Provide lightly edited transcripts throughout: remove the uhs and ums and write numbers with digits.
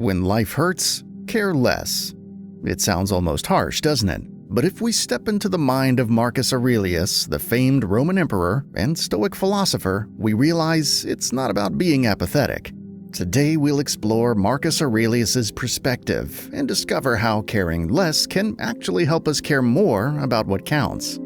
When life hurts, care less. It sounds almost harsh, doesn't it? But if we step into the mind of Marcus Aurelius, the famed Roman emperor and Stoic philosopher, we realize it's not about being apathetic. Today we'll explore Marcus Aurelius's perspective and discover how caring less can actually help us care more about what counts.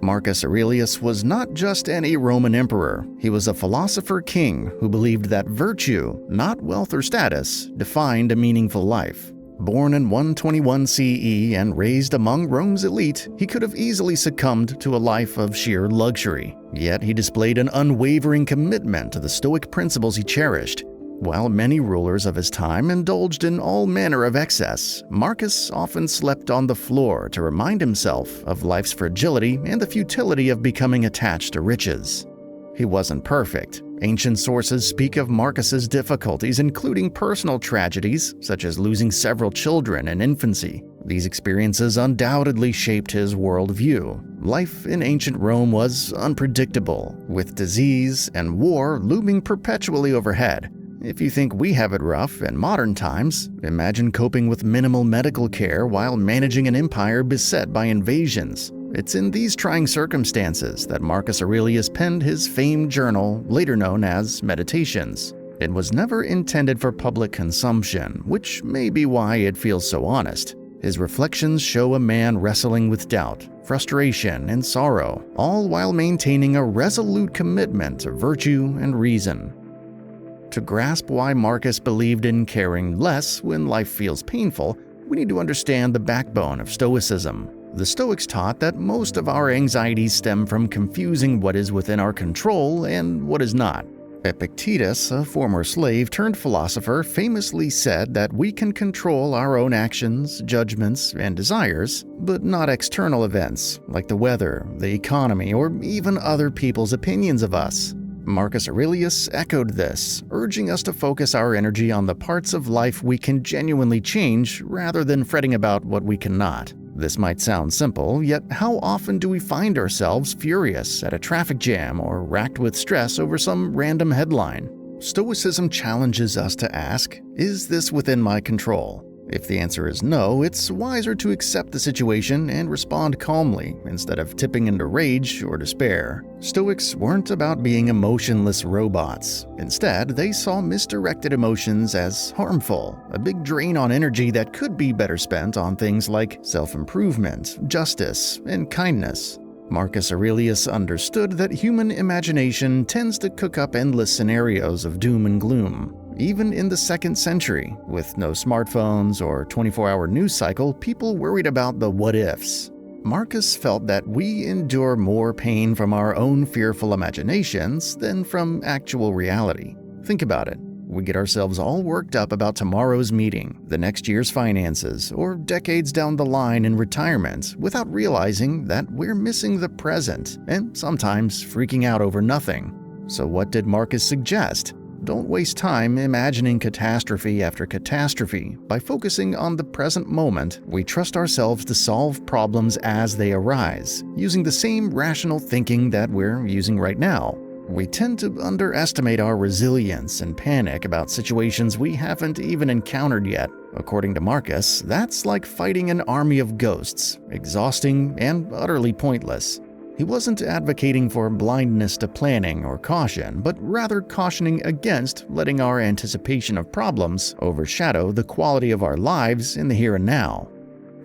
Marcus Aurelius was not just any Roman emperor. He was a philosopher king who believed that virtue, not wealth or status, defined a meaningful life. Born in 121 CE and raised among Rome's elite, he could have easily succumbed to a life of sheer luxury. Yet he displayed an unwavering commitment to the Stoic principles he cherished. While many rulers of his time indulged in all manner of excess, Marcus often slept on the floor to remind himself of life's fragility and the futility of becoming attached to riches. He wasn't perfect. Ancient sources speak of Marcus's difficulties, including personal tragedies, such as losing several children in infancy. These experiences undoubtedly shaped his worldview. Life in ancient Rome was unpredictable, with disease and war looming perpetually overhead. If you think we have it rough in modern times, imagine coping with minimal medical care while managing an empire beset by invasions. It's in these trying circumstances that Marcus Aurelius penned his famed journal, later known as Meditations. It was never intended for public consumption, which may be why it feels so honest. His reflections show a man wrestling with doubt, frustration, and sorrow, all while maintaining a resolute commitment to virtue and reason. To grasp why Marcus believed in caring less when life feels painful, we need to understand the backbone of Stoicism. The Stoics taught that most of our anxieties stem from confusing what is within our control and what is not. Epictetus, a former slave turned philosopher, famously said that we can control our own actions, judgments, and desires, but not external events like the weather, the economy, or even other people's opinions of us. Marcus Aurelius echoed this, urging us to focus our energy on the parts of life we can genuinely change rather than fretting about what we cannot. This might sound simple, yet how often do we find ourselves furious at a traffic jam or racked with stress over some random headline? Stoicism challenges us to ask, is this within my control? If the answer is no, it's wiser to accept the situation and respond calmly instead of tipping into rage or despair. Stoics weren't about being emotionless robots. Instead, they saw misdirected emotions as harmful, a big drain on energy that could be better spent on things like self-improvement, justice, and kindness. Marcus Aurelius understood that human imagination tends to cook up endless scenarios of doom and gloom. Even in the 2nd century, with no smartphones or 24-hour news cycle, people worried about the what-ifs. Marcus felt that we endure more pain from our own fearful imaginations than from actual reality. Think about it. We get ourselves all worked up about tomorrow's meeting, the next year's finances, or decades down the line in retirement without realizing that we're missing the present and sometimes freaking out over nothing. So what did Marcus suggest? Don't waste time imagining catastrophe after catastrophe. By focusing on the present moment, we trust ourselves to solve problems as they arise, using the same rational thinking that we're using right now. We tend to underestimate our resilience and panic about situations we haven't even encountered yet. According to Marcus, that's like fighting an army of ghosts, exhausting and utterly pointless. He wasn't advocating for blindness to planning or caution, but rather cautioning against letting our anticipation of problems overshadow the quality of our lives in the here and now.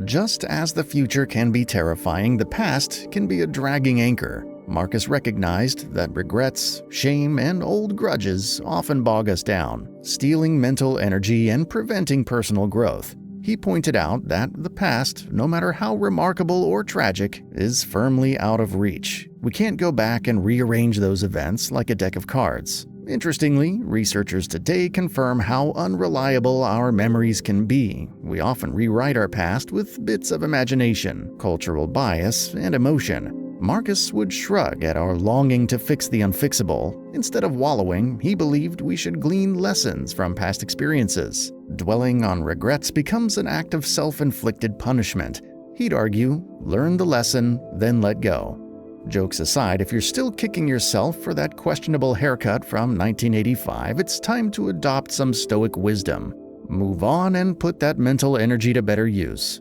Just as the future can be terrifying, the past can be a dragging anchor. Marcus recognized that regrets, shame, and old grudges often bog us down, stealing mental energy and preventing personal growth. He pointed out that the past, no matter how remarkable or tragic, is firmly out of reach. We can't go back and rearrange those events like a deck of cards. Interestingly, researchers today confirm how unreliable our memories can be. We often rewrite our past with bits of imagination, cultural bias, and emotion. Marcus would shrug at our longing to fix the unfixable. Instead of wallowing, he believed we should glean lessons from past experiences. Dwelling on regrets becomes an act of self-inflicted punishment. He'd argue, learn the lesson, then let go. Jokes aside, if you're still kicking yourself for that questionable haircut from 1985, it's time to adopt some Stoic wisdom. Move on and put that mental energy to better use.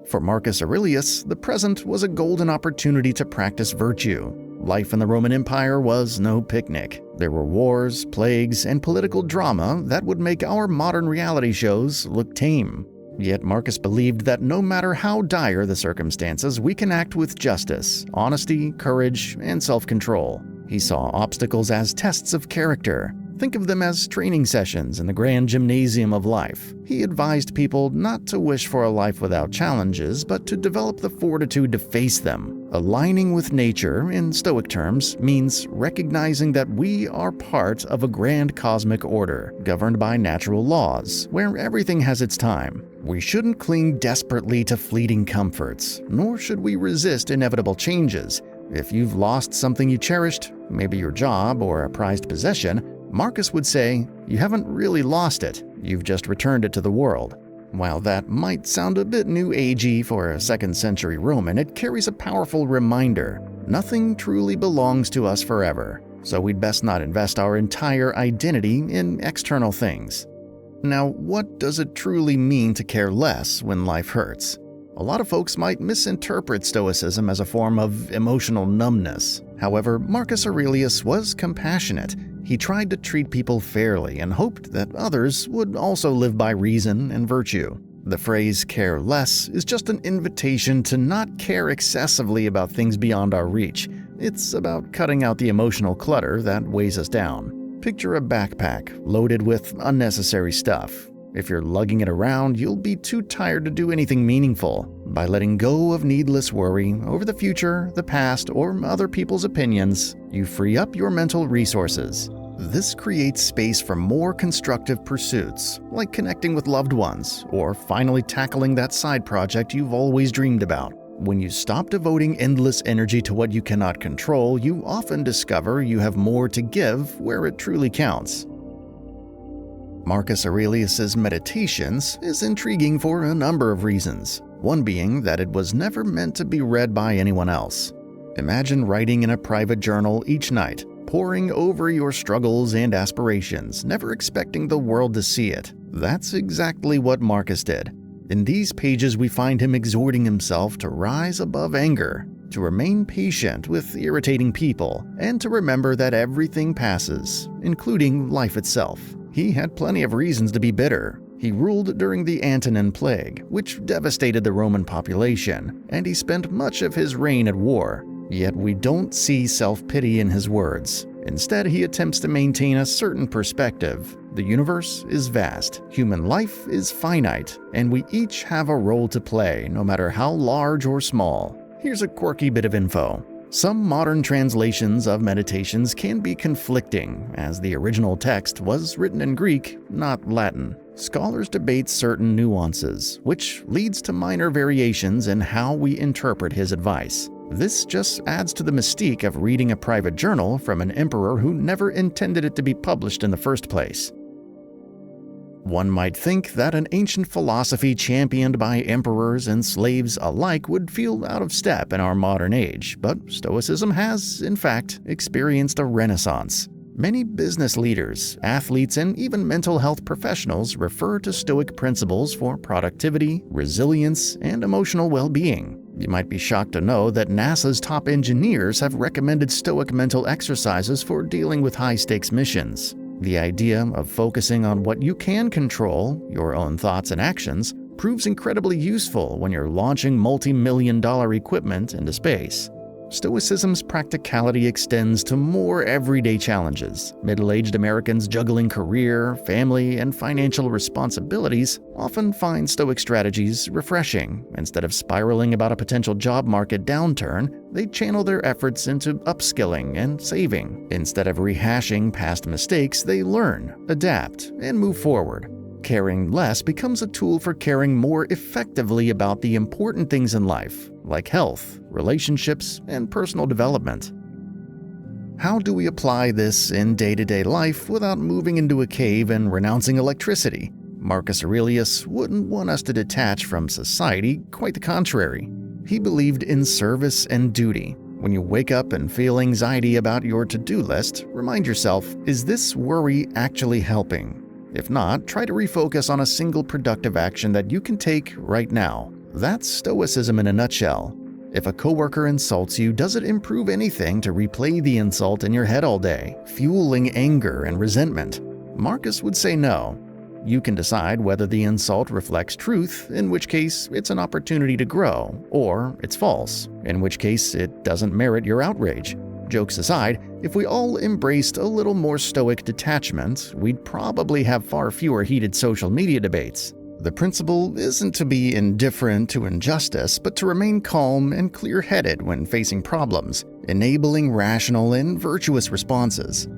For Marcus Aurelius, the present was a golden opportunity to practice virtue. Life in the Roman Empire was no picnic. There were wars, plagues, and political drama that would make our modern reality shows look tame. Yet Marcus believed that no matter how dire the circumstances, we can act with justice, honesty, courage, and self-control. He saw obstacles as tests of character. Think of them as training sessions in the grand gymnasium of life. He advised people not to wish for a life without challenges, but to develop the fortitude to face them. Aligning with nature, in Stoic terms, means recognizing that we are part of a grand cosmic order, governed by natural laws, where everything has its time. We shouldn't cling desperately to fleeting comforts, nor should we resist inevitable changes. If you've lost something you cherished, maybe your job or a prized possession, Marcus would say, you haven't really lost it, you've just returned it to the world. While that might sound a bit new agey for a 2nd century Roman, it carries a powerful reminder. Nothing truly belongs to us forever, so we'd best not invest our entire identity in external things. Now, what does it truly mean to care less when life hurts? A lot of folks might misinterpret Stoicism as a form of emotional numbness. However, Marcus Aurelius was compassionate. He tried to treat people fairly and hoped that others would also live by reason and virtue. The phrase "care less" is just an invitation to not care excessively about things beyond our reach. It's about cutting out the emotional clutter that weighs us down. Picture a backpack loaded with unnecessary stuff. If you're lugging it around, you'll be too tired to do anything meaningful. By letting go of needless worry over the future, the past, or other people's opinions, you free up your mental resources. This creates space for more constructive pursuits, like connecting with loved ones, or finally tackling that side project you've always dreamed about. When you stop devoting endless energy to what you cannot control, you often discover you have more to give where it truly counts. Marcus Aurelius's Meditations is intriguing for a number of reasons, one being that it was never meant to be read by anyone else. Imagine writing in a private journal each night, poring over your struggles and aspirations, never expecting the world to see it. That's exactly what Marcus did. In these pages, we find him exhorting himself to rise above anger, to remain patient with irritating people, and to remember that everything passes, including life itself. He had plenty of reasons to be bitter. He ruled during the Antonine Plague, which devastated the Roman population, and he spent much of his reign at war. Yet we don't see self-pity in his words. Instead, he attempts to maintain a certain perspective. The universe is vast, human life is finite, and we each have a role to play, no matter how large or small. Here's a quirky bit of info. Some modern translations of Meditations can be conflicting, as the original text was written in Greek, not Latin. Scholars debate certain nuances, which leads to minor variations in how we interpret his advice. This just adds to the mystique of reading a private journal from an emperor who never intended it to be published in the first place. One might think that an ancient philosophy championed by emperors and slaves alike would feel out of step in our modern age, but Stoicism has, in fact, experienced a renaissance. Many business leaders, athletes, and even mental health professionals refer to Stoic principles for productivity, resilience, and emotional well-being. You might be shocked to know that NASA's top engineers have recommended Stoic mental exercises for dealing with high-stakes missions. The idea of focusing on what you can control, your own thoughts and actions, proves incredibly useful when you're launching multi-million-dollar equipment into space. Stoicism's practicality extends to more everyday challenges. Middle-aged Americans juggling career, family, and financial responsibilities often find Stoic strategies refreshing. Instead of spiraling about a potential job market downturn, they channel their efforts into upskilling and saving. Instead of rehashing past mistakes, they learn, adapt, and move forward. Caring less becomes a tool for caring more effectively about the important things in life, like health, relationships, and personal development. How do we apply this in day-to-day life without moving into a cave and renouncing electricity? Marcus Aurelius wouldn't want us to detach from society, quite the contrary. He believed in service and duty. When you wake up and feel anxiety about your to-do list, remind yourself, is this worry actually helping? If not, try to refocus on a single productive action that you can take right now. That's Stoicism in a nutshell. If a coworker insults you, does it improve anything to replay the insult in your head all day, fueling anger and resentment? Marcus would say no. You can decide whether the insult reflects truth, in which case it's an opportunity to grow, or it's false, in which case it doesn't merit your outrage. Jokes aside, if we all embraced a little more stoic detachment, we'd probably have far fewer heated social media debates. The principle isn't to be indifferent to injustice, but to remain calm and clear-headed when facing problems, enabling rational and virtuous responses.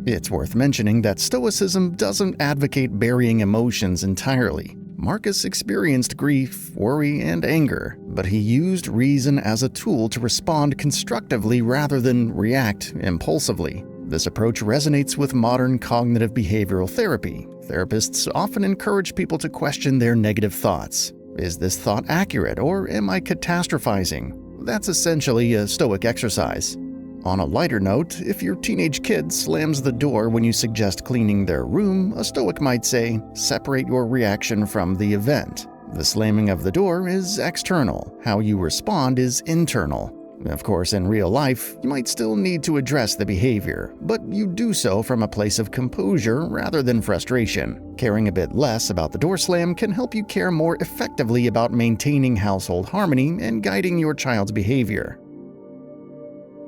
It's worth mentioning that Stoicism doesn't advocate burying emotions entirely. Marcus experienced grief, worry, and anger, but he used reason as a tool to respond constructively rather than react impulsively. This approach resonates with modern cognitive behavioral therapy. Therapists often encourage people to question their negative thoughts. Is this thought accurate, or am I catastrophizing? That's essentially a Stoic exercise. On a lighter note, if your teenage kid slams the door when you suggest cleaning their room, a Stoic might say, separate your reaction from the event. The slamming of the door is external. How you respond is internal. Of course, in real life, you might still need to address the behavior, but you do so from a place of composure rather than frustration. Caring a bit less about the door slam can help you care more effectively about maintaining household harmony and guiding your child's behavior.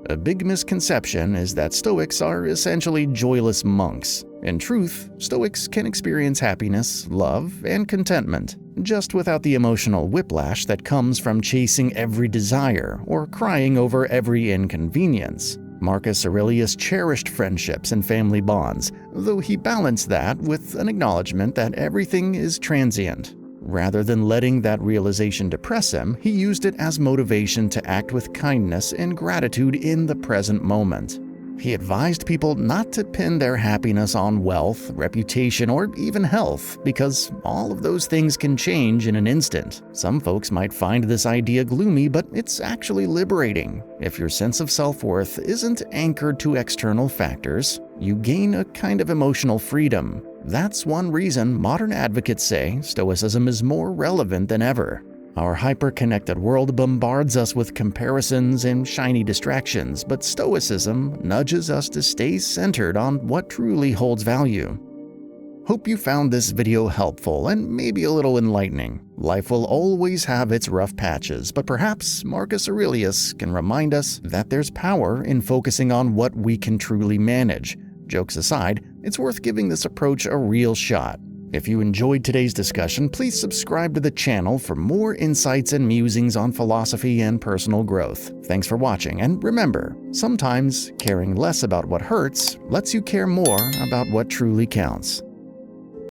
A big misconception is that Stoics are essentially joyless monks. In truth, Stoics can experience happiness, love, and contentment, just without the emotional whiplash that comes from chasing every desire or crying over every inconvenience. Marcus Aurelius cherished friendships and family bonds, though he balanced that with an acknowledgement that everything is transient. Rather than letting that realization depress him, he used it as motivation to act with kindness and gratitude in the present moment. He advised people not to pin their happiness on wealth, reputation, or even health, because all of those things can change in an instant. Some folks might find this idea gloomy, but it's actually liberating. If your sense of self-worth isn't anchored to external factors, you gain a kind of emotional freedom. That's one reason modern advocates say Stoicism is more relevant than ever. Our hyper-connected world bombards us with comparisons and shiny distractions, but Stoicism nudges us to stay centered on what truly holds value. Hope you found this video helpful and maybe a little enlightening. Life will always have its rough patches, but perhaps Marcus Aurelius can remind us that there's power in focusing on what we can truly manage. Jokes aside, it's worth giving this approach a real shot. If you enjoyed today's discussion, please subscribe to the channel for more insights and musings on philosophy and personal growth. Thanks for watching, and remember, sometimes caring less about what hurts lets you care more about what truly counts.